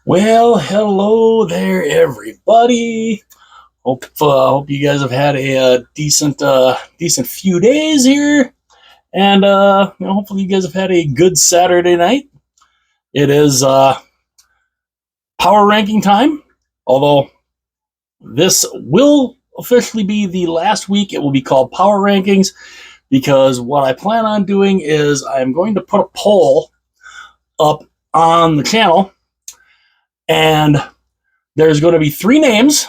Well, hello there, everybody. Hope you guys have had a decent few days here, and hopefully you guys have had a good Saturday night. It is power ranking time, although this will officially be the last week. It will be called Power Rankings because what I plan on doing is I'm going to put a poll up on the channel, and there's going to be three names.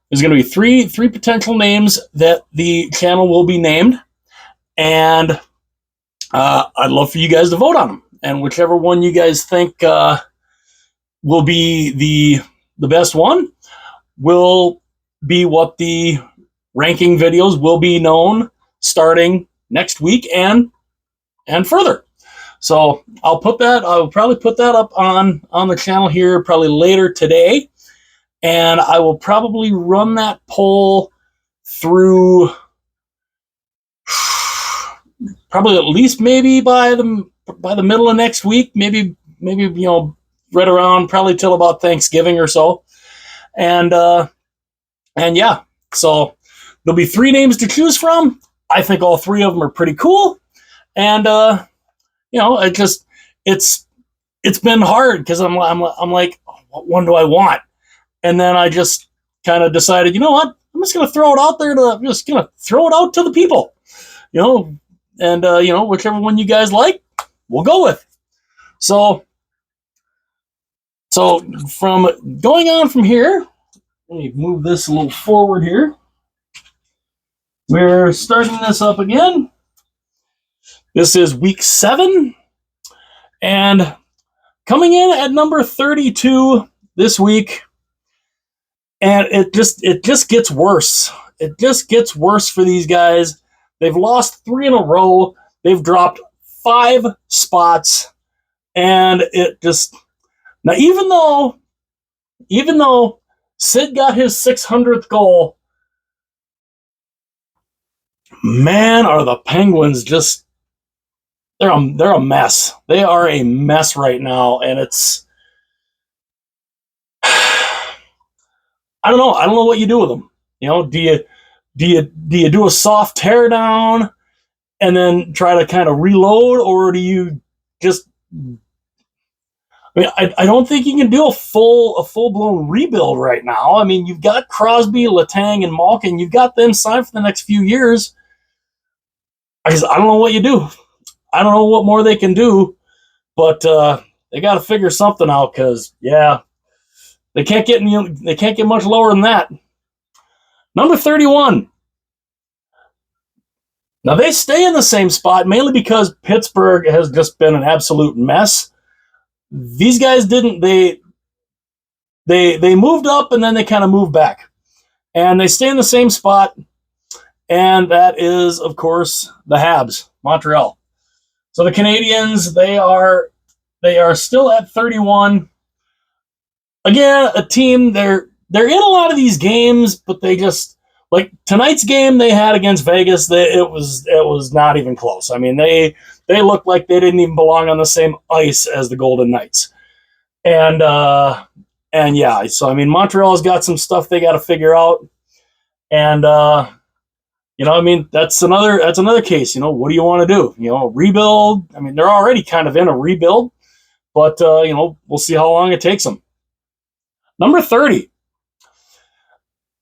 There's going to be three potential names that the channel will be named, and I'd love for you guys to vote on them. And whichever one you guys think will be the best one will be what the ranking videos will be known starting next week and further. So I'll probably put that up on the channel here probably later today. And I will probably run that poll through probably at least maybe by the middle of next week, maybe right around probably till about Thanksgiving or so. And yeah, so there'll be three names to choose from. I think all three of them are pretty cool. And it's been hard because I'm like, what one do I want? And then I just kind of decided, you know what? I'm just going to throw it out there I'm just going to throw it out to the people, and whichever one you guys like, we'll go with. So from going on from here, let me move this a little forward here. We're starting this up again. This is week 7, and coming in at number 32 this week. And it just gets worse. It just gets worse for these guys. They've lost 3 in a row. They've dropped 5 spots. And it just now, even though Sid got his 600th goal, man, are the Penguins just they're a mess. They are a mess right now, and it's I don't know what you do with them. Do you do a soft tear down and then try to kind of reload, or do you just? I mean, I don't think you can do a full blown rebuild right now. I mean, you've got Crosby, Letang, and Malkin. You've got them signed for the next few years. I don't know what you do. I don't know what more they can do, but they got to figure something out because they can't get much lower than that. Number 31. Now they stay in the same spot mainly because Pittsburgh has just been an absolute mess. These guys didn't. They moved up and then they kind of moved back, and they stay in the same spot. And that is, of course, the Habs, Montreal. So the Canadiens, they are still at 31. Again, a team, they're in a lot of these games, but they just, like tonight's game they had against Vegas, it was not even close. I mean, they looked like they didn't even belong on the same ice as the Golden Knights. And yeah, so I mean, Montreal's got some stuff they got to figure out. And I mean, that's another case. What do you want to do? Rebuild. I mean, they're already kind of in a rebuild, but we'll see how long it takes them. Number 30.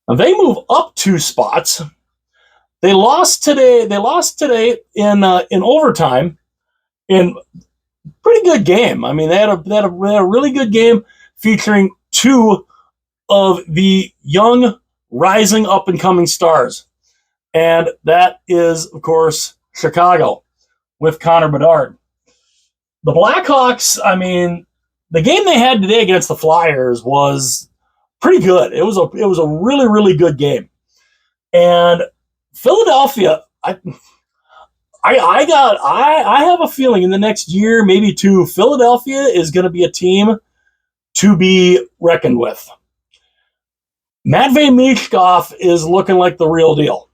Now they move up 2 spots. They lost today in overtime in pretty good game. I mean, they had a really good game featuring 2 of the young rising up and coming stars. And that is, of course, Chicago with Connor Bedard. The Blackhawks, I mean, the game they had today against the Flyers was pretty good. It was a really, really good game. And Philadelphia, I have a feeling in the next year, maybe 2, Philadelphia is going to be a team to be reckoned with. Matvei Michkov is looking like the real deal.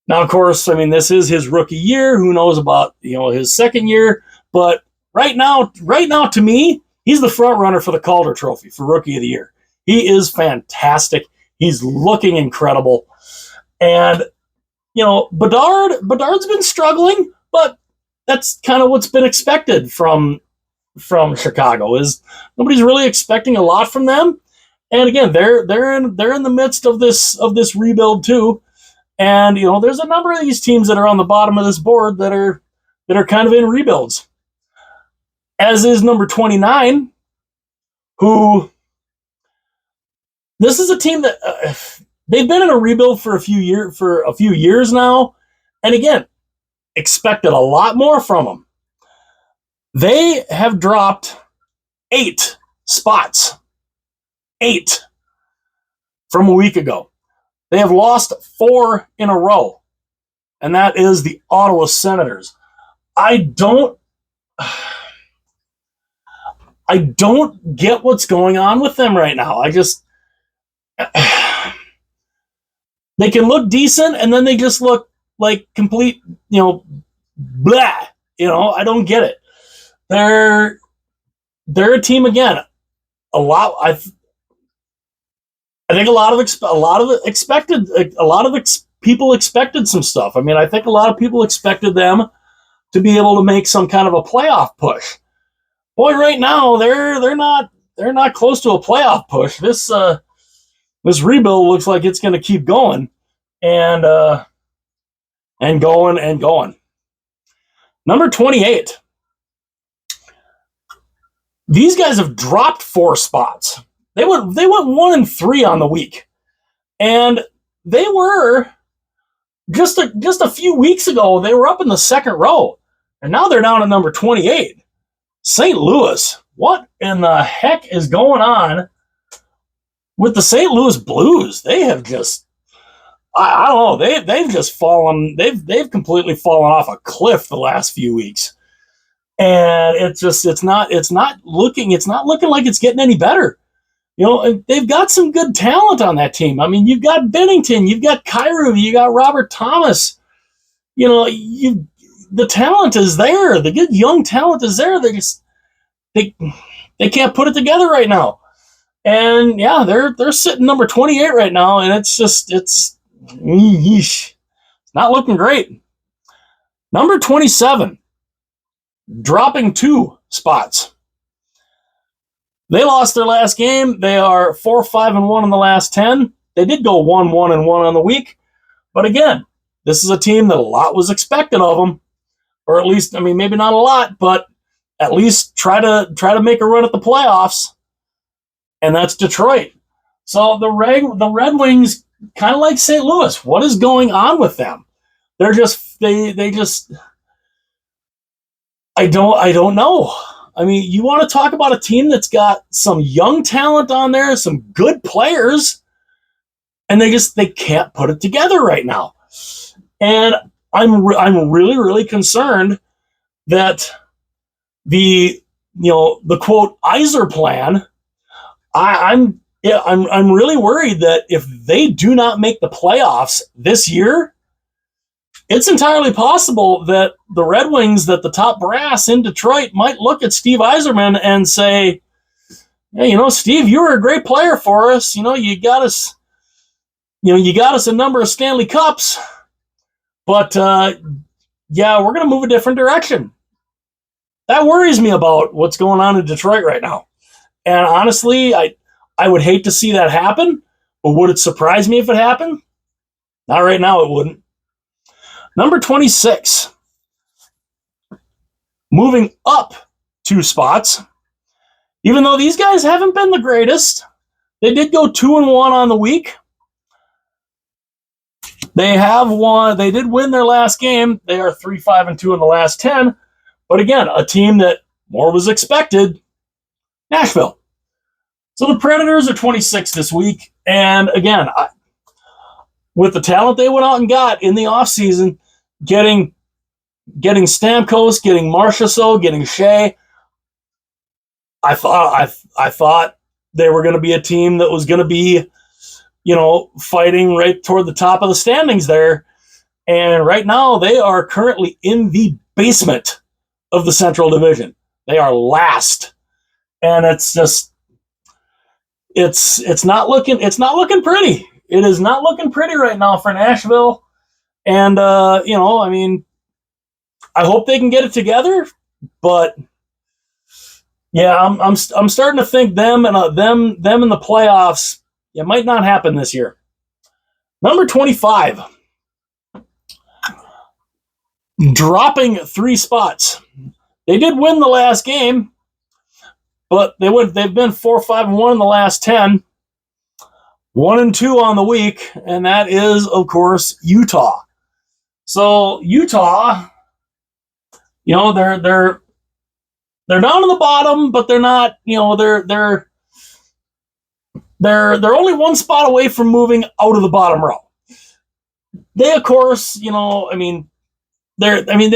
Now, of course, I mean, this is his rookie year. Who knows about his second year? But right now, to me, he's the front runner for the Calder Trophy for Rookie of the Year. He is fantastic. He's looking incredible. And, Bedard's been struggling, but that's kind of what's been expected from Chicago. Is nobody's really expecting a lot from them. And again, they're in the midst of this rebuild too. And there's a number of these teams that are on the bottom of this board that are kind of in rebuilds. As is number 29, who this is a team that they've been in a rebuild for a few years now, and again, expected a lot more from them. They have dropped 8 spots. 8 from a week ago. They have lost 4 in a row, and that is the Ottawa Senators. I don't get what's going on with them right now. They can look decent, and then they just look like complete, blah. I don't get it. They're a team again. I think people expected some stuff. I mean, I think a lot of people expected them to be able to make some kind of a playoff push. Boy, right now they're not close to a playoff push. This rebuild looks like it's going to keep going and going and going. Number 28. These guys have dropped 4 spots. They went 1-3 on the week, and they were just a few weeks ago. They were up in the second row, and now they're down at number 28. St. Louis. What in the heck is going on with the St. Louis Blues? They have just, I don't know. They've just fallen. They've completely fallen off a cliff the last few weeks, and it's not looking like it's getting any better. They've got some good talent on that team. I mean, you've got Bennington, you've got Kyrou, you got Robert Thomas. The talent is there. The good young talent is there. They can't put it together right now. And yeah, they're sitting number 28 right now, and it's not looking great. Number 27, dropping 2 spots. They lost their last game. They are 4-5-1 in the last 10. They did go 1-1-1 on the week. But again, this is a team that a lot was expected of them. Or at least, I mean, maybe not a lot, but at least try to make a run at the playoffs. And that's Detroit. So the Red Wings, kind of like St. Louis, what is going on with them? They're just I don't know. I mean, you want to talk about a team that's got some young talent on there, some good players, and they can't put it together right now. And I'm really, really concerned that the quote Yzer plan. I'm really worried that if they do not make the playoffs this year, it's entirely possible that the Red Wings, that the top brass in Detroit, might look at Steve Yzerman and say, "Hey, Steve, you were a great player for us. You got us. You got us a number of Stanley Cups, but yeah, we're going to move a different direction." That worries me about what's going on in Detroit right now. And honestly, I would hate to see that happen, but would it surprise me if it happened? Not right now, it wouldn't. Number 26, moving up 2 spots. Even though these guys haven't been the greatest, they did go 2-1 on the week. They did win their last game. They are 3-5-2 in the last 10. But again, a team that more was expected, Nashville. So the Predators are 26 this week. And again, with the talent they went out and got in the offseason, getting Stamkos, getting Marchessault, getting Shea, I thought they were going to be a team that was going to be, fighting right toward the top of the standings there. And right now, they are currently in the basement of the Central Division. They are last. and it's not looking pretty. It is not looking pretty right now for Nashville. And I mean, I hope they can get it together, but yeah, I'm starting to think them in the playoffs. It might not happen this year. Number 25, dropping 3 spots. They did win the last game, but they've been 4-5-1 in the last 10, 1-2 on the week, and that is, of course, Utah. So Utah, they're down in the bottom, but they're not. They're only 1 spot away from moving out of the bottom row. They, of course, they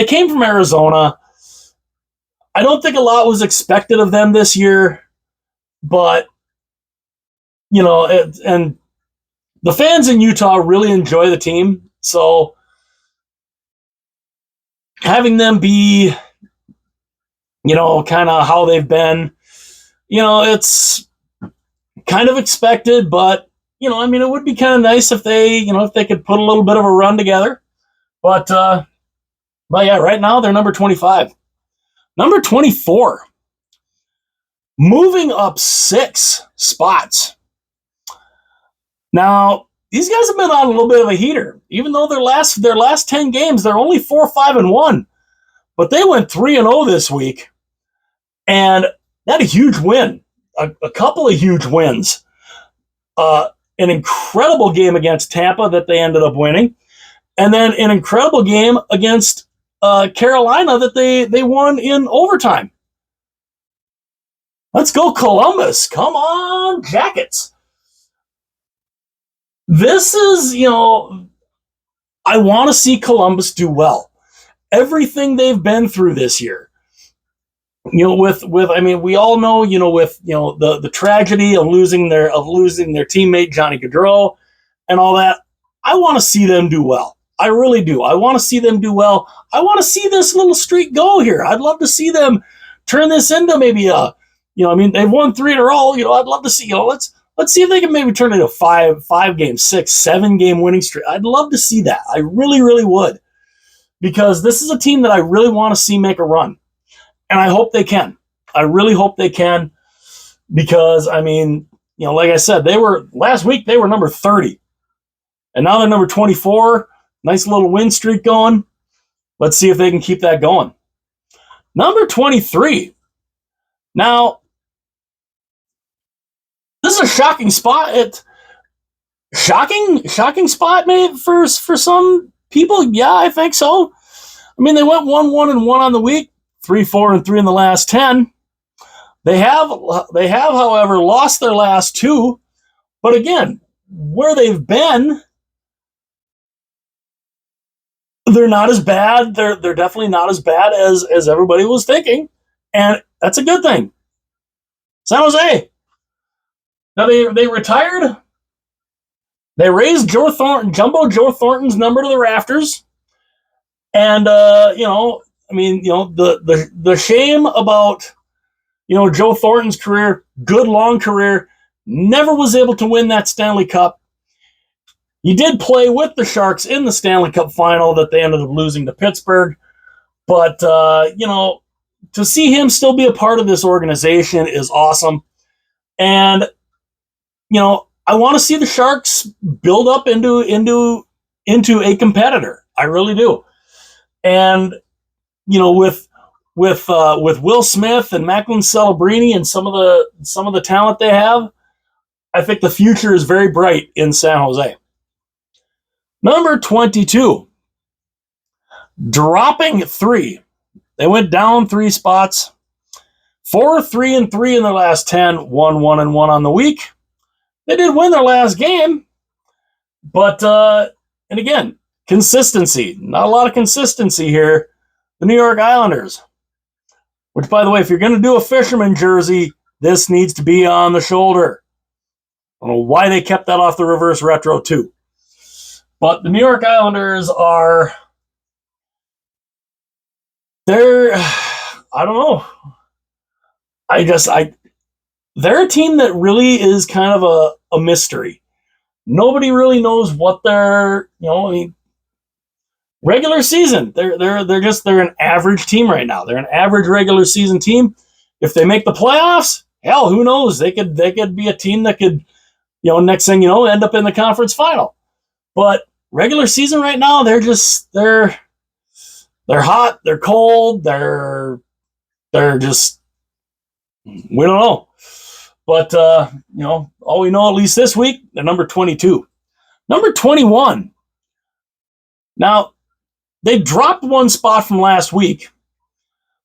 came from Arizona. I don't think a lot was expected of them this year, but and the fans in Utah really enjoy the team. So having them be, kind of how they've been, it's kind of expected, but it would be kind of nice if they could put a little bit of a run together. But yeah, right now they're number 25. Number 24, moving up 6 spots. Now, these guys have been on a little bit of a heater. Even though their last 10 games, they're only 4-5-1. But they went 3-0 this week. And that a huge win. A couple of huge wins. An incredible game against Tampa that they ended up winning. And then an incredible game against Carolina that they won in overtime. Let's go Columbus. Come on, Jackets. This is, I want to see Columbus do well. Everything they've been through this year. We all know, with the tragedy of losing their teammate Johnny Gaudreau and all that. I want to see them do well. I really do. I want to see them do well. I want to see this little streak go here. I'd love to see them turn this into maybe they've won 3 in a row. I'd love to see, let's see if they can maybe turn it into a 5-game, 6, 7-game winning streak. I'd love to see that. I really, really would. Because this is a team that I really want to see make a run. And I hope they can. I really hope they can. Because, like I said, last week they were number 30. And now they're number 24. Nice little win streak going. Let's see if they can keep that going. Number 23. Now, this is a shocking spot. Shocking spot, maybe for some people. Yeah, I think so. They went 1-1-1 on the week, 3-4-3 in the last 10. They have, however, lost their last 2. But again, where they've been, they're not as bad. They're definitely not as bad as everybody was thinking, and that's a good thing. San Jose. Now they retired. They raised Jumbo Joe Thornton's number to the rafters, and the shame about Joe Thornton's career, good long career, never was able to win that Stanley Cup. He did play with the Sharks in the Stanley Cup final that they ended up losing to Pittsburgh. But, to see him still be a part of this organization is awesome. And, I want to see the Sharks build up into a competitor. I really do. And, with Will Smith and Macklin Celebrini and some of the talent they have, I think the future is very bright in San Jose. Number 22, dropping 3. They went down 3 spots, 4-3-3 in their last 10, 1-1-1 on the week. They did win their last game, but and again, consistency. Not a lot of consistency here. The New York Islanders, which, by the way, if you're going to do a fisherman jersey, this needs to be on the shoulder. I don't know why they kept that off the reverse retro too. But the New York Islanders I don't know. they're a team that really is kind of a mystery. Nobody really knows what they're, I mean, regular season. They're an average team right now. They're an average regular season team. If they make the playoffs, hell, who knows? They could be a team that could, next thing you know, end up in the conference final. But regular season right now, they're hot, they're cold, they're just, we don't know. But all we know, at least this week, they're number 22. Number 21. Now, they dropped one spot from last week,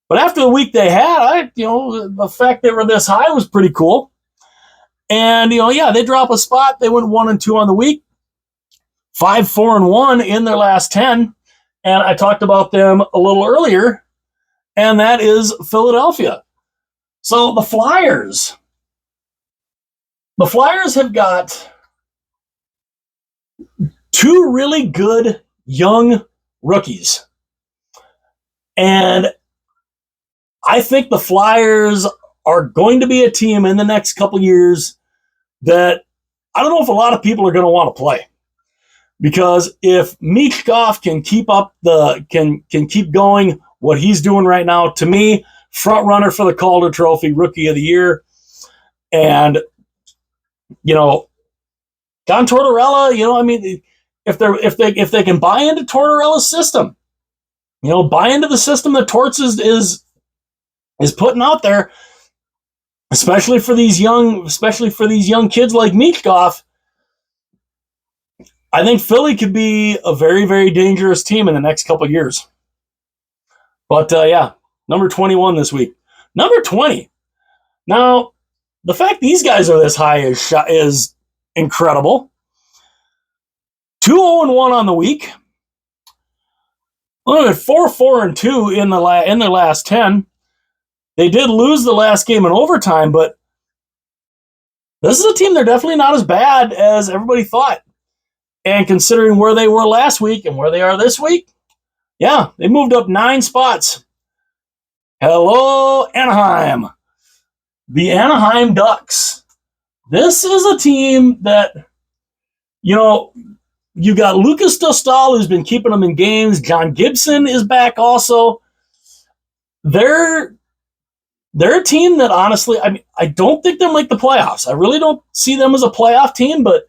but after the week they had, the fact they were this high was pretty cool. And they drop a spot. They went 1-2 on the week, 5-4-1 in their last 10. And I talked about them a little earlier, and that is Philadelphia. So the Flyers have got two really good young rookies. And I think the Flyers are going to be a team in the next couple years that I don't know if a lot of people are going to want to play. Because if Michkov can keep up can keep going what he's doing right now, to me, front runner for the Calder Trophy, Rookie of the Year. And John Tortorella, if they can buy into Tortorella's system, buy into the system that Torts is putting out there, especially for these young kids like Michkov, I think Philly could be a very, very dangerous team in the next couple of years. But number 21 this week. Number 20. Now, the fact these guys are this high is incredible. 2-0-1 on the week. Look at 4-4-2 in their last 10. They did lose the last game in overtime, but this is a team they're definitely not as bad as everybody thought. And considering where they were last week and where they are this week, they moved up 9 spots. Hello, Anaheim. The Anaheim Ducks. This is a team that, you got Lucas Dostal, who's been keeping them in games. John Gibson is back also. They're a team that, honestly, I don't think they'll make the playoffs. I really don't see them as a playoff team, but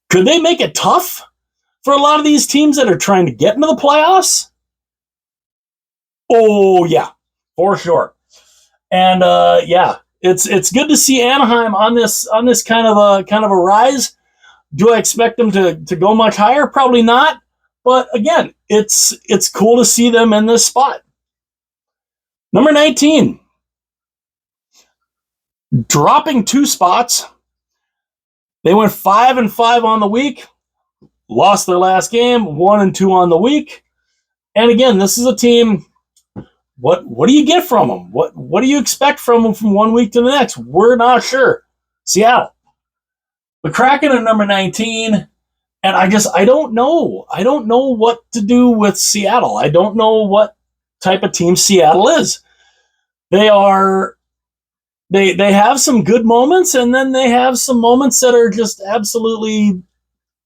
could they make it tough for a lot of these teams that are trying to get into the playoffs? Oh, yeah, for sure. And it's good to see Anaheim on this kind of a rise. Do I expect them to go much higher? Probably not. But again, it's cool to see them in this spot. Number 19, dropping 2 spots. They went 5-5 on the week, lost their last game, 1-2 on the week. And again, this is a team. What do you get from them? What do you expect from them from one week to the next? We're not sure. Seattle. The Kraken are number 19, and I don't know. I don't know what to do with Seattle. I don't know what type of team Seattle is. They have some good moments, and then they have some moments that are just absolutely,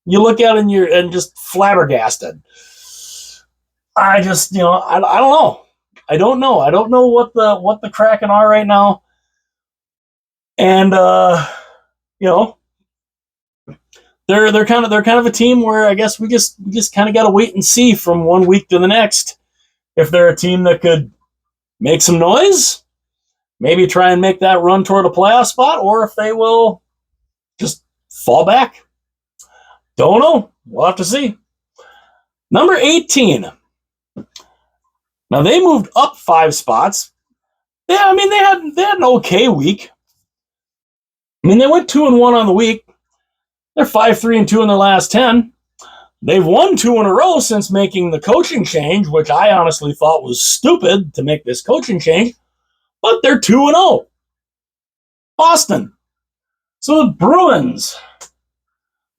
you look at it and just flabbergasted. I just, I don't know. I don't know. I don't know what the Kraken are right now. And they're kind of a team where I guess we just kind of got to wait and see from one week to the next if they're a team that could make some noise, maybe try and make that run toward a playoff spot, or if they will just fall back. Don't know. We'll have to see. Number 18. Now they moved up 5 spots. Yeah, they had an okay week. They went 2-1 on the week. They're 5-3-2 in their last 10. They've won 2 in a row since making the coaching change, which I honestly thought was stupid to make this coaching change. But they're 2-0. Boston. So the Bruins.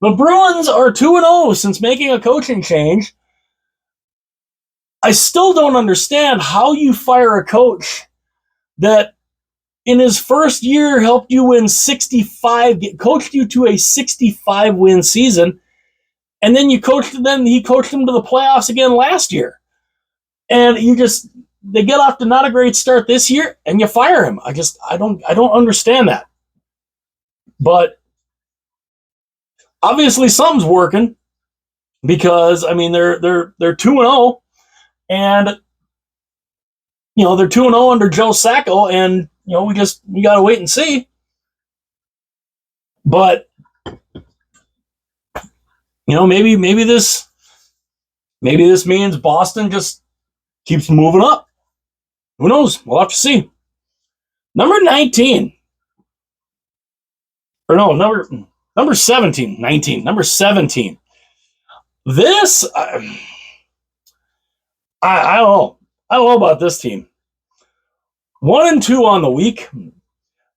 The Bruins are 2-0 since making a coaching change. I still don't understand how you fire a coach that in his first year helped you win 65, coached you to a 65 win season, and then he coached them to the playoffs again last year. And they get off to not a great start this year, and you fire him. I don't understand that. But obviously something's working, because I mean they're 2-0, and they're 2-0 under Joe Sacco, and we got to wait and see. But maybe this means Boston just keeps moving up. Who knows? We'll have to see. Number 19. Or no, number 17. 19. Number 17. This, I don't know. I don't know about this team. 1-2 on the week.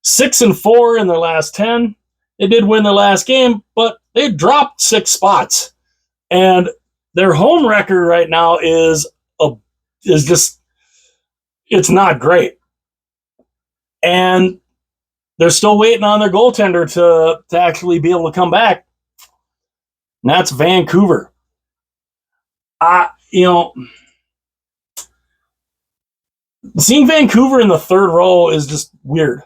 6-4 in their last 10. They did win their last game, but they dropped 6 spots. And their home record right now is just, it's not great. And they're still waiting on their goaltender to actually be able to come back. And that's Vancouver. Seeing Vancouver in the third row is just weird.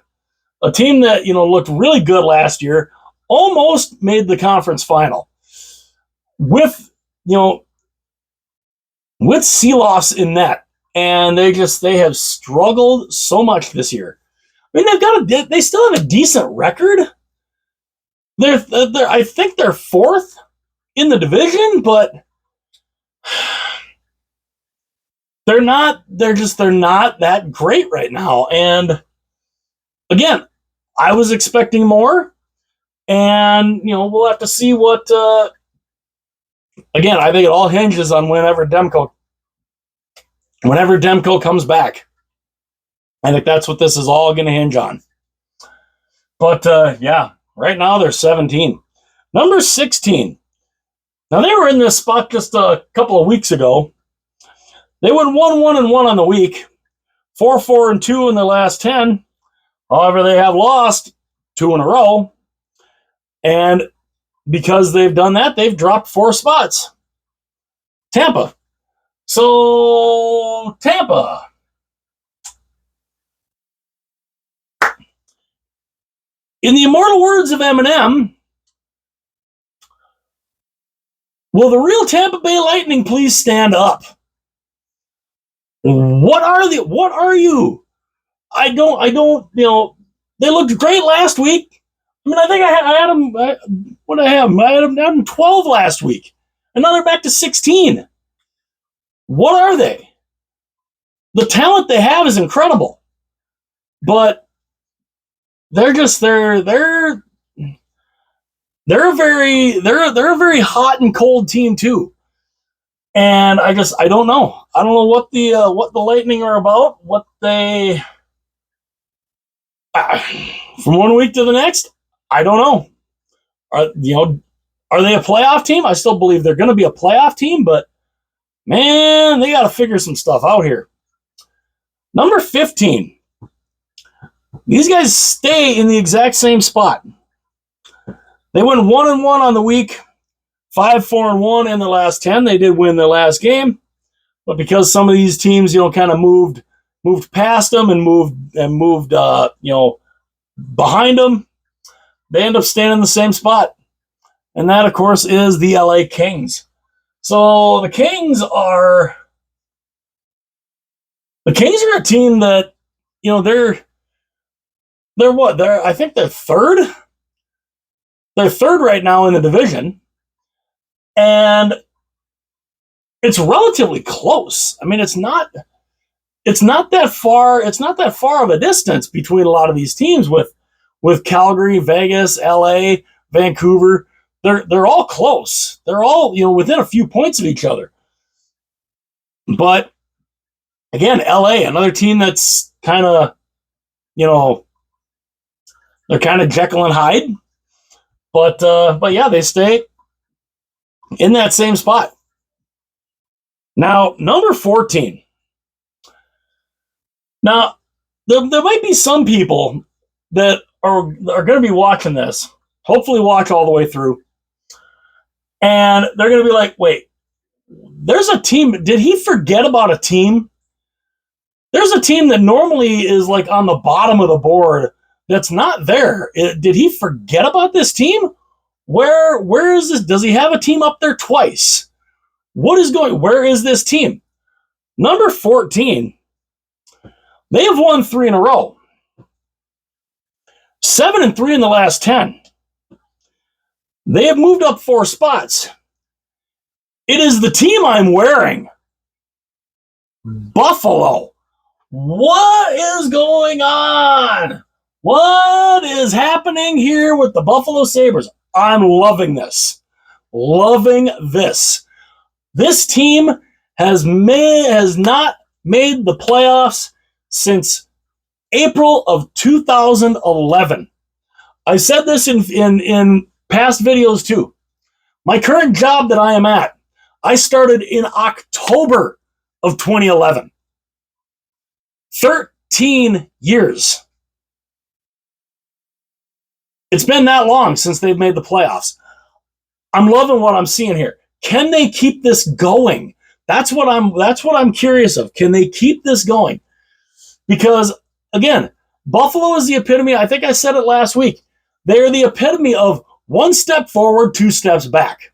A team that, looked really good last year, almost made the conference final. With Seeloffs in net. And they have struggled so much this year. I mean, they still have a decent record. I think they're 4th in the division, but they're not that great right now. And again, I was expecting more, and we'll have to see what. Again, I think it all hinges on whenever Demko comes back. I think that's what this is all going to hinge on. But yeah, right now they're 17. Number 16. Now they were in this spot just a couple of weeks ago. They went 1-1-1 on the week, 4-4-2 in their last 10. However, they have lost 2 in a row. And because they've done that, they've dropped 4 spots. Tampa. So, Tampa. In the immortal words of Eminem, will the real Tampa Bay Lightning please stand up? What are you? I don't, they looked great last week. I mean, I think I had them, what did I have? I had them 12 last week. And now they're back to 16. What are they? The talent they have is incredible. But they're a very hot and cold team too. And I don't know. I don't know what the Lightning are about. What they from one week to the next, I don't know. Are they a playoff team? I still believe they're going to be a playoff team, but man, they got to figure some stuff out here. Number 15. These guys stay in the exact same spot. They went 1-1 on the week, 5-4-1 in the last 10. They did win their last game, but because some of these teams, kind of moved past them and moved behind them, they end up staying in the same spot. And that, of course, is the LA Kings. So the Kings are a team that, they're what? I think they're third. They're third right now in the division. And it's relatively close. I mean, it's not that far. It's not that far of a distance between a lot of these teams with Calgary, Vegas, LA, Vancouver. They're all close. They're all, within a few points of each other. But again, LA, another team that's kind of, they're kind of Jekyll and Hyde. But yeah, they stay in that same spot. Now, number 14. Now, there might be some people that are going to be watching this, hopefully watch all the way through, and they're going to be like, wait, there's a team. Did he forget about a team? There's a team that normally is like on the bottom of the board that's not there. Did he forget about this team? Where is this? Does he have a team up there twice? Where is this team? Number 14, they have won 3 in a row. 7-3 in the last 10. They have moved up 4 spots. It is the team I'm wearing. Buffalo. What is going on? What is happening here with the Buffalo Sabres? I'm loving this. Loving this. This team has not made the playoffs since April of 2011. I said this in past videos too. My current job that I am at, I started in October of 2011. 13 years. It's been that long since they've made the playoffs. I'm loving what I'm seeing here. Can they keep this going? That's what I'm curious of. Can they keep this going? Because again, Buffalo is the epitome. I think I said it last week. They are the epitome of 1 step forward, 2 steps back.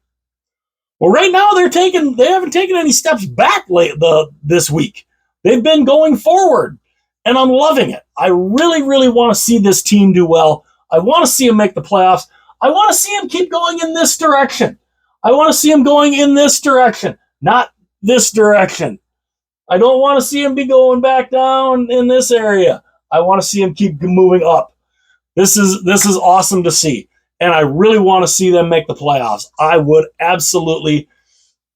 Well, right now they haven't taken any steps back this week. They've been going forward, and I'm loving it. I really, really want to see this team do well. I want to see them make the playoffs. I want to see them keep going in this direction. I want to see them going in this direction, not this direction. I don't want to see them be going back down in this area. I want to see them keep moving up. This is awesome to see, and I really want to see them make the playoffs. I would absolutely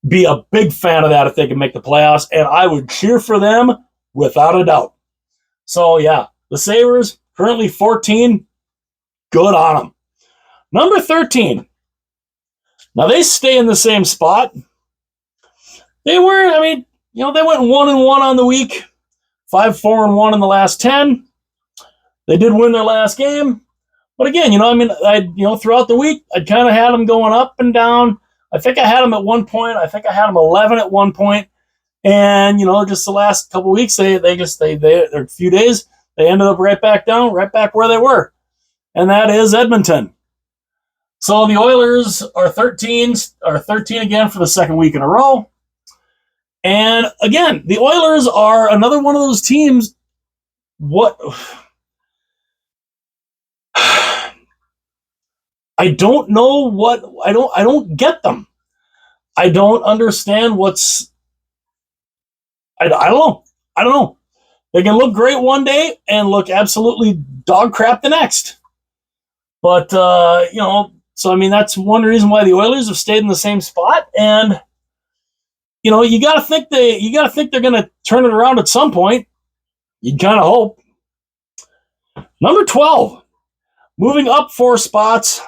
be a big fan of that if they can make the playoffs, and I would cheer for them without a doubt. So, yeah, the Sabres, currently 14, good on them. Number 13. Now, they stay in the same spot. They went 1-1 on the week, 5-4-1 in the last 10. They did win their last game. But again, throughout the week, I kind of had them going up and down. I think I had them at one point. I think I had them 11 at one point. And, just the last couple of weeks, a few days, they ended up right back down, right back where they were. And that is Edmonton. So the Oilers are 13 again for the second week in a row. And again, the Oilers are another one of those teams. I don't know I don't get them. I don't understand I don't know. They can look great one day and look absolutely dog crap the next. But, that's one reason why the Oilers have stayed in the same spot. And, you got to think they're going to turn it around at some point. You'd kind of hope. Number 12, moving up 4 spots.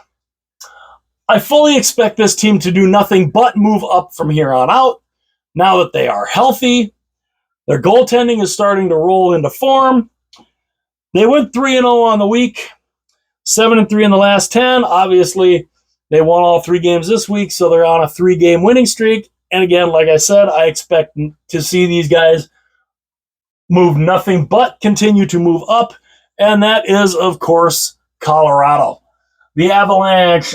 I fully expect this team to do nothing but move up from here on out. Now that they are healthy, their goaltending is starting to roll into form. They went 3-0 on the week, 7-3 in the last 10. Obviously, they won all 3 games this week, so they're on a 3-game winning streak. And again, like I said, I expect to see these guys move nothing but continue to move up. And that is, of course, Colorado. The Avalanche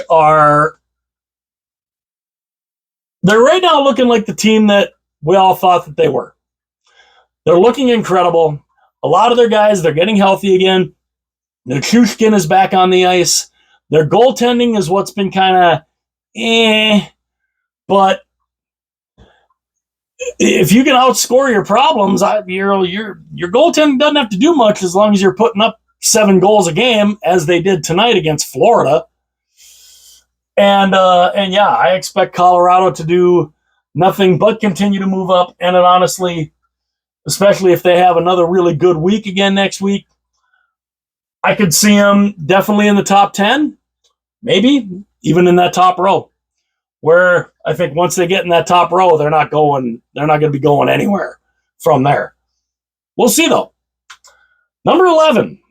they're right now looking like the team that we all thought that they were. They're looking incredible. A lot of their guys, they're getting healthy again. Nichushkin is back on the ice. Their goaltending is what's been kind of but if you can outscore your problems, your goaltending doesn't have to do much as long as you're putting up 7 goals a game, as they did tonight against Florida. And I expect Colorado to do nothing but continue to move up. And it honestly, especially if they have another really good week again next week, I could see them definitely in the top 10, maybe even in that top row, where I think once they get in that top row, they're not going to be going anywhere from there. We'll see though. Number 11.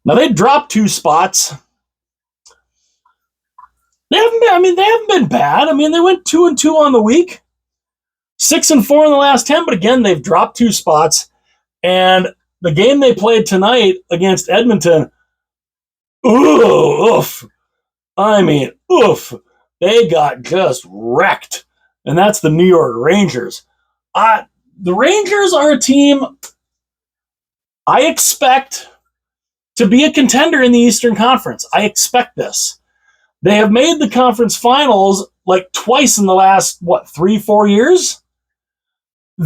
Now they dropped 2 spots. They haven't been bad. I mean, they went 2-2 on the week, 6-4 in the last 10. But again, they've dropped 2 spots. And the game they played tonight against Edmonton, oof. I mean, oof. They got just wrecked. And that's the New York Rangers. The Rangers are a team I expect to be a contender in the Eastern Conference. I expect this. They have made the conference finals like twice in the last, 3-4 years?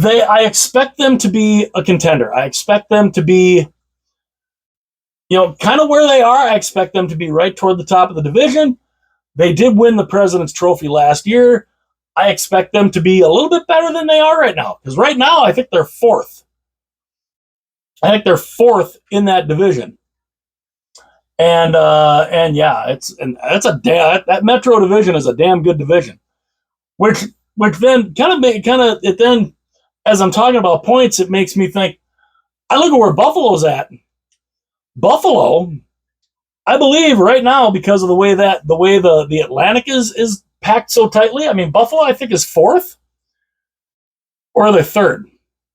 I expect them to be a contender. I expect them to be, kind of where they are. I expect them to be right toward the top of the division. They did win the President's Trophy last year. I expect them to be a little bit better than they are right now. Because right now, I think they're 4th. I think they're 4th in that division. And yeah, that Metro division is a damn good division. Which then then as I'm talking about points, it makes me think. I look at where Buffalo's at. Buffalo, I believe right now, because of the way the Atlantic is packed so tightly. I mean, Buffalo I think is 4th, or are they 3rd?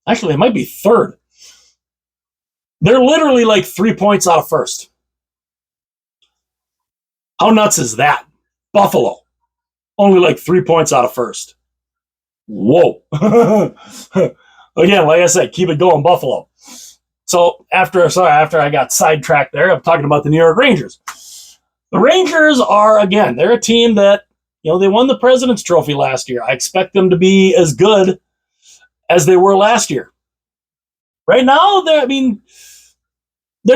Actually, it might be 3rd. They're literally like 3 points out of 1st. How nuts is that? Buffalo, only like 3 points out of 1st. Whoa. Again, like I said, keep it going, Buffalo. So after I got sidetracked there, I'm talking about the New York Rangers. The Rangers are, again, they're a team that, they won the President's Trophy last year. I expect them to be as good as they were last year. Right now, they're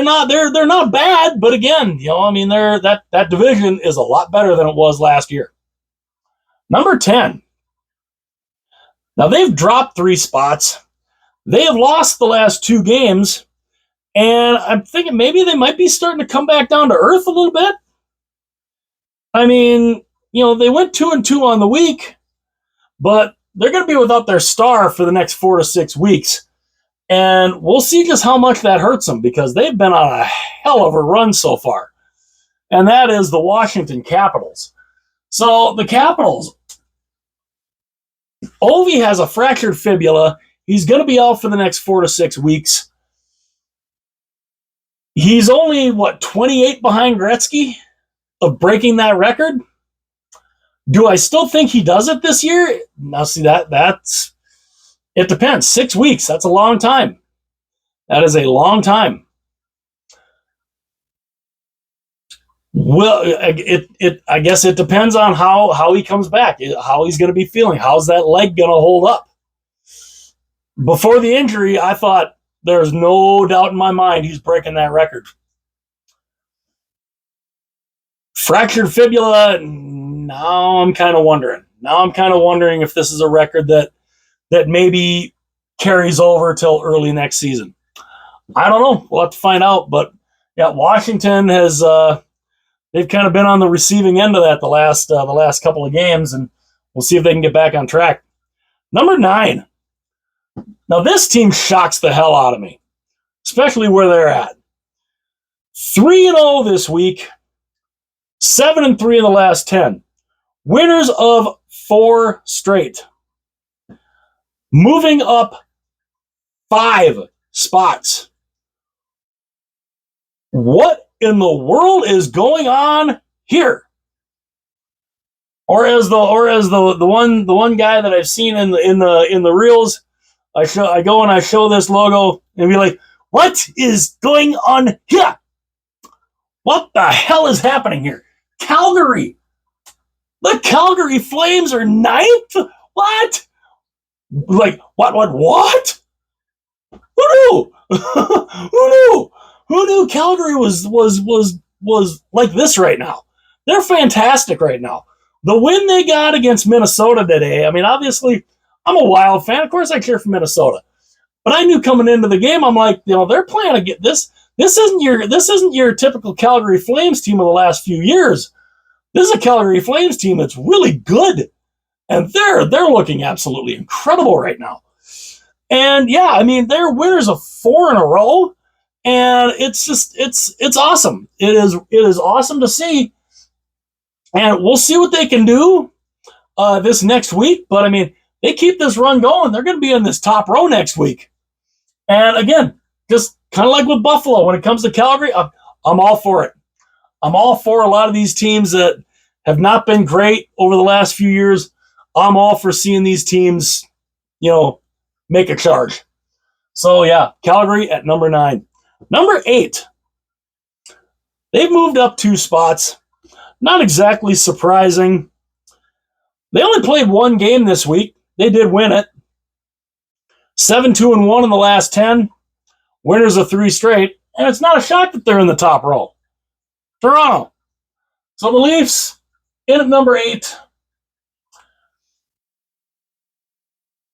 not bad, but again, that division is a lot better than it was last year. Number 10. Now they've dropped 3 spots. They have lost the last 2 games, and I'm thinking maybe they might be starting to come back down to earth a little bit. I mean, they went 2-2 on the week, but they're going to be without their star for the next 4 to 6 weeks. And we'll see just how much that hurts them, because they've been on a hell of a run so far. And that is the Washington Capitals. So the Capitals, Ovi has a fractured fibula. He's going to be out for the next 4 to 6 weeks. He's only, 28 behind Gretzky of breaking that record? Do I still think he does it this year? Now, see, it depends. 6 weeks, that's a long time. That is a long time. Well, I guess it depends on how he comes back, how he's going to be feeling. How's that leg going to hold up? Before the injury, I thought there's no doubt in my mind he's breaking that record. Fractured fibula, now I'm kind of wondering. Now I'm kind of wondering if this is a record that maybe carries over till early next season. I don't know. We'll have to find out. But yeah, Washington has they've kind of been on the receiving end of that the last couple of games, and we'll see if they can get back on track. Number 9. Now this team shocks the hell out of me, especially where they're at. 3-0 this week, 7-3 in the last 10. Winners of 4 straight. Moving up 5 spots. What in the world is going on here? Or as the one guy that I've seen in the reels, I go and I show this logo and be like, what is going on here? What the hell is happening here? Calgary. The Calgary Flames are 9th? What? Like, what? Who knew? Who knew? Who knew Calgary was like this right now? They're fantastic right now. The win they got against Minnesota today, I mean, obviously, I'm a Wild fan. Of course I cheer for Minnesota. But I knew coming into the game, I'm like, they're playing to get this. This isn't your typical Calgary Flames team of the last few years. This is a Calgary Flames team that's really good. And they're looking absolutely incredible right now. And yeah, I mean, they're winners of 4 in a row. And it's awesome. It is awesome to see. And we'll see what they can do this next week. But I mean, they keep this run going, they're going to be in this top row next week. And again, just kind of like with Buffalo, when it comes to Calgary, I'm all for it. I'm all for a lot of these teams that have not been great over the last few years. I'm all for seeing these teams, make a charge. So yeah, Calgary at number 9. Number 8, they've moved up 2 spots. Not exactly surprising. They only played 1 game this week. They did win it. 7-2-1 in the last 10. Winners of 3 straight. And it's not a shock that they're in the top row. Toronto. So the Leafs in at number 8.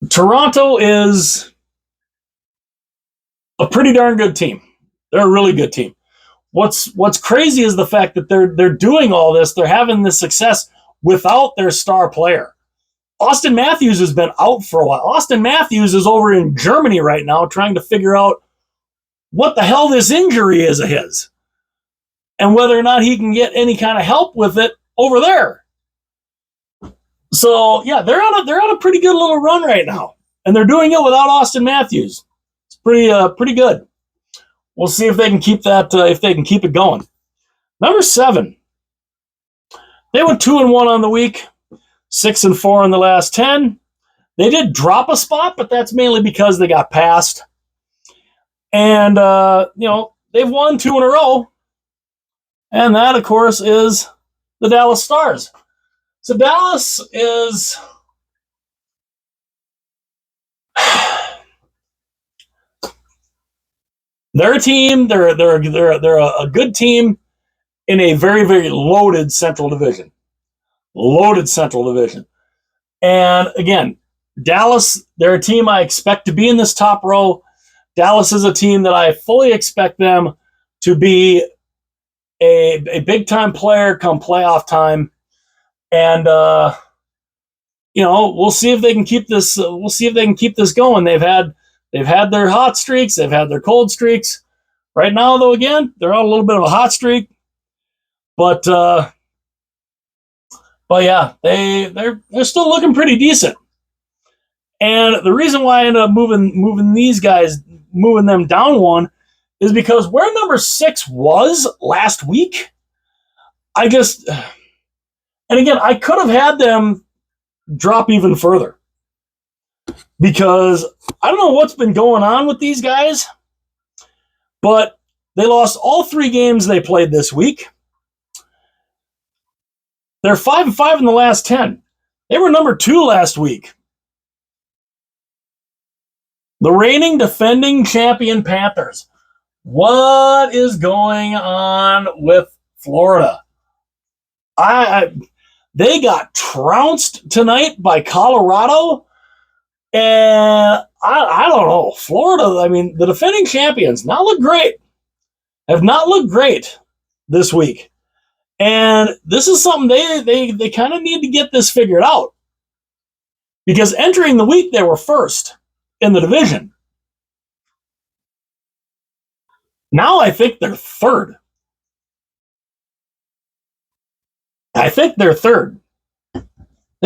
Toronto is a pretty darn good team. They're a really good team. What's crazy is the fact that they're doing all this. They're having this success without their star player. Austin Matthews has been out for a while. Austin Matthews is over in Germany right now trying to figure out what the hell this injury is of his and whether or not he can get any kind of help with it over there. So yeah, they're on a pretty good little run right now, and they're doing it without Austin Matthews. It's pretty good. We'll see if they can keep that. If they can keep it going. Number 7, they went 2-1 on the week, 6-4 in the last 10. They did drop a spot, but that's mainly because they got passed. And they've won 2 in a row, and that, of course, is the Dallas Stars. So Dallas is they're a team. They're a good team in a very, very loaded Central Division. Loaded Central Division. And again, Dallas, they're a team I expect to be in this top row. Dallas is a team that I fully expect them to be a big-time player come playoff time. And, we'll see if they can keep this. We'll see if they can keep this going. They've had their hot streaks. They've had their cold streaks. Right now, though, again, they're on a little bit of a hot streak. But yeah, they're still looking pretty decent. And the reason why I ended up moving these guys, moving them down 1, is because where number 6 was last week, and again, I could have had them drop even further because I don't know what's been going on with these guys, but they lost all 3 games they played this week. They're 5-5 in the last 10. They were number 2 last week. The reigning defending champion Panthers. What is going on with Florida? They got trounced tonight by Colorado, and I don't know. Florida, I mean, the defending champions have not looked great this week. And this is something they kind of need to get this figured out. Because entering the week, they were first in the division. Now I think they're third. They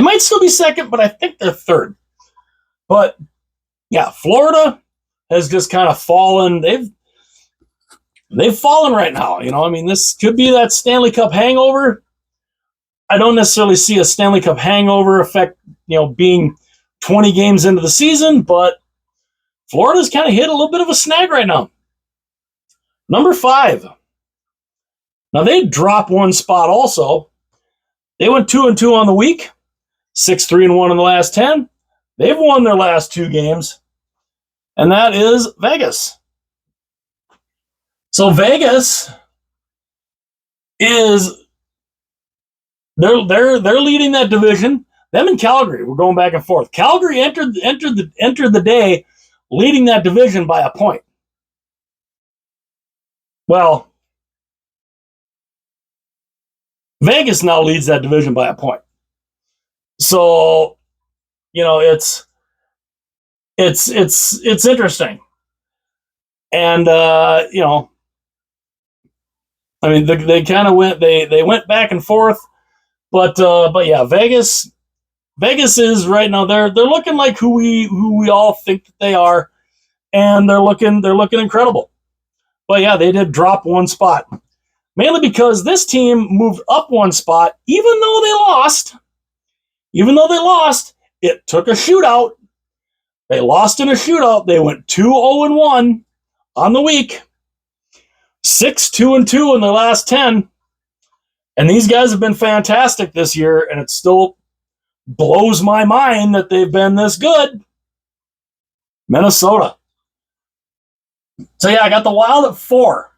might still be second, but I think they're third. But yeah, Florida has just kind of fallen. They've fallen right now. This could be that Stanley Cup hangover. I don't necessarily see a Stanley Cup hangover effect, being 20 games into the season, but Florida's kind of hit a little bit of a snag right now. Number 5. Now they dropped 1 spot also. They went 2-2 on the week, 6-3-1 in the last 10. They've won their last 2 games, and that is Vegas. So Vegas is they're leading that division. Them and Calgary were going back and forth. Calgary entered the day leading that division by a point. Well, Vegas now leads that division by a point. So, it's interesting. And, I mean, they kind of went, they went back and forth, but yeah, Vegas is right now, they're looking like who we all think that they are, and they're looking incredible. But yeah, they did drop one spot, mainly because this team moved up one spot, even though they lost. It took a shootout. They lost in a shootout. They went 2-0-1 on the week, 6-2-2 in their last 10. And these guys have been fantastic this year, and it still blows my mind that they've been this good. Minnesota. So yeah, I got the Wild at 4.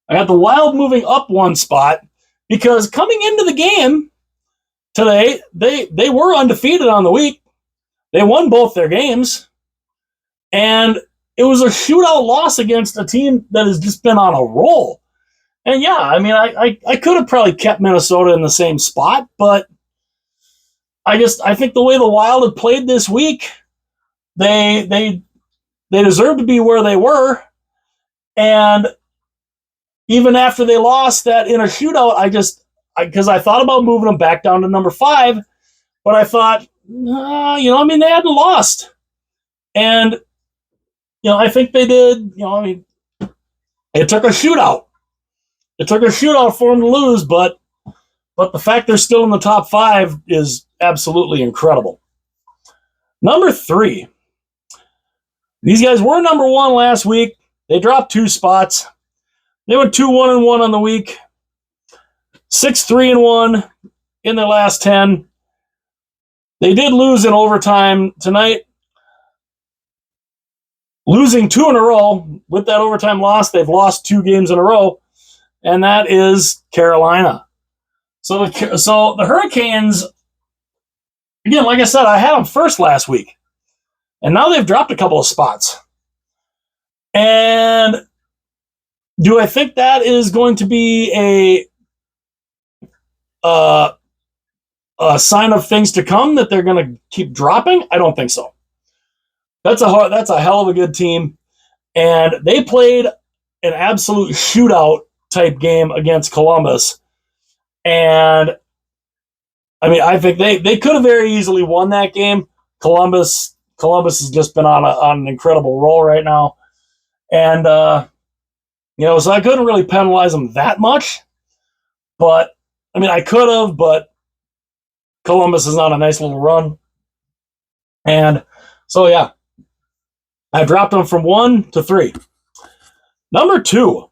I got the Wild moving up one spot because coming into the game today, they were undefeated on the week. They won both their games, and it was a shootout loss against a team that has just been on a roll. And yeah, I mean, I could have probably kept Minnesota in the same spot, but I think the way the Wild have played this week, they deserve to be where they were. And even after they lost that in a shootout, because I thought about moving them back down to number 5, but I thought, they hadn't lost. And, I think they did, it took a shootout. It took a shootout for them to lose, but the fact they're still in the top 5 is absolutely incredible. Number 3. These guys were number 1 last week. They dropped 2 spots. They went 2-1-1 on the week, 6-3-1 in their last 10. They did lose in overtime tonight, losing 2 in a row. With that overtime loss, they've lost 2 games in a row, and that is Carolina. So the Hurricanes, again, like I said, I had them first last week, and now they've dropped a couple of spots. And do I think that is going to be a sign of things to come, that they're going to keep dropping? I don't think so. That's a hell of a good team, and they played an absolute shootout type game against Columbus. And I mean, I think they could have very easily won that game. Columbus has just been on an incredible roll right now, and so I couldn't really penalize them that much. But I mean, I could have, but Columbus is on a nice little run, and so yeah, I dropped them from 1 to 3. Number 2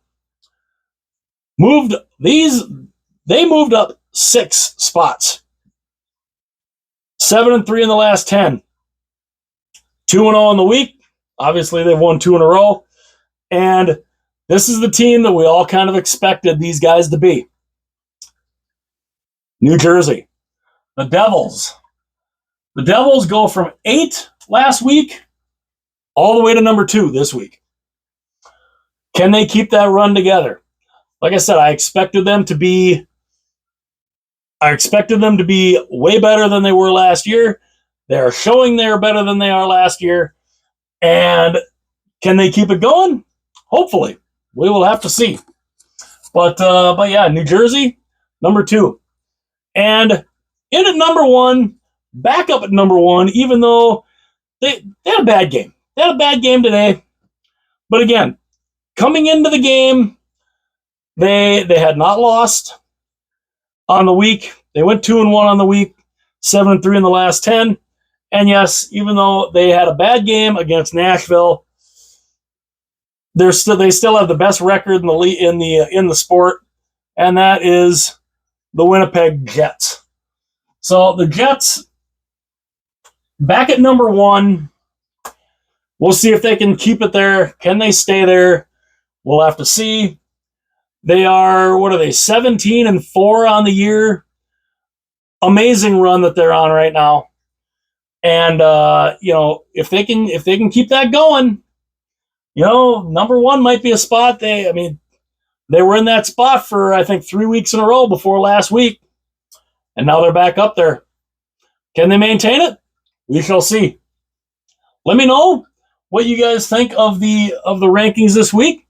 they moved up 6 spots. 7-3 in the last 10. 2-0 in the week. Obviously, they've won 2 in a row. And this is the team that we all kind of expected these guys to be. New Jersey. The Devils. The Devils go from 8 last week all the way to number 2 this week. Can they keep that run together? Like I said, I expected them to be way better than they were last year. They are showing they're better than they are last year. And can they keep it going? Hopefully. We will have to see. But yeah, New Jersey, number 2. And in at number 1, back up at number 1, even though they had a bad game. They had a bad game today. But again, coming into the game, they had not lost on the week. They went 2-1 on the week, 7-3 in the last 10. And yes, even though they had a bad game against Nashville, they still have the best record in the sport, and that is the Winnipeg Jets. So the Jets back at number 1. We'll see if they can keep it there. Can they stay there? We'll have to see. They are, 17-4 on the year. Amazing run that they're on right now. And if they can keep that going, number 1 might be a spot. They were in that spot for, I think, 3 weeks in a row before last week. And now they're back up there. Can they maintain it? We shall see. Let me know what you guys think of the rankings this week.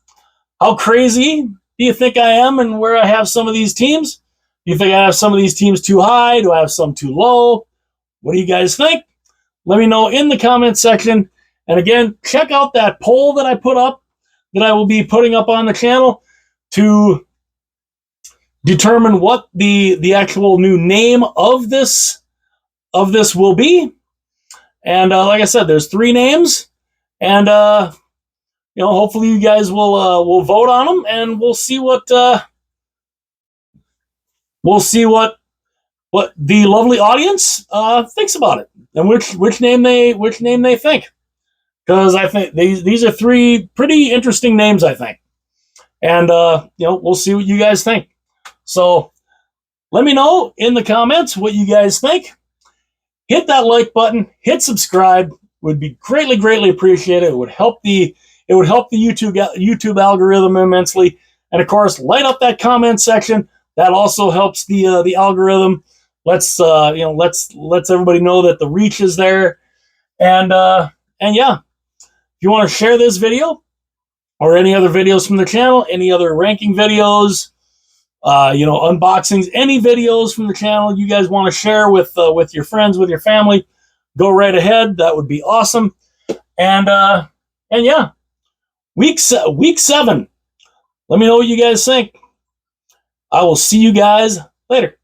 How crazy do you think I am and where I have some of these teams? Do you think I have some of these teams too high? Do I have some too low? What do you guys think? Let me know in the comment section. And again, check out that poll that I put up, that I will be putting up on the channel to determine what the actual new name of this will be. And like I said, there's 3 names, and hopefully you guys will vote on them, and we'll see what the lovely audience thinks about it, and which name they think. Because I think these are 3 pretty interesting names, I think, and we'll see what you guys think. So let me know in the comments what you guys think. Hit that like button, hit subscribe. Would be greatly appreciated. It would help the YouTube algorithm immensely. And of course, light up that comment section. That also helps the algorithm. Let's everybody know that the reach is there. And yeah, if you want to share this video or any other videos from the channel, any other ranking videos, unboxings, any videos from the channel you guys want to share with your friends, with your family, go right ahead. That would be awesome. And yeah, week 7. Let me know what you guys think. I will see you guys later.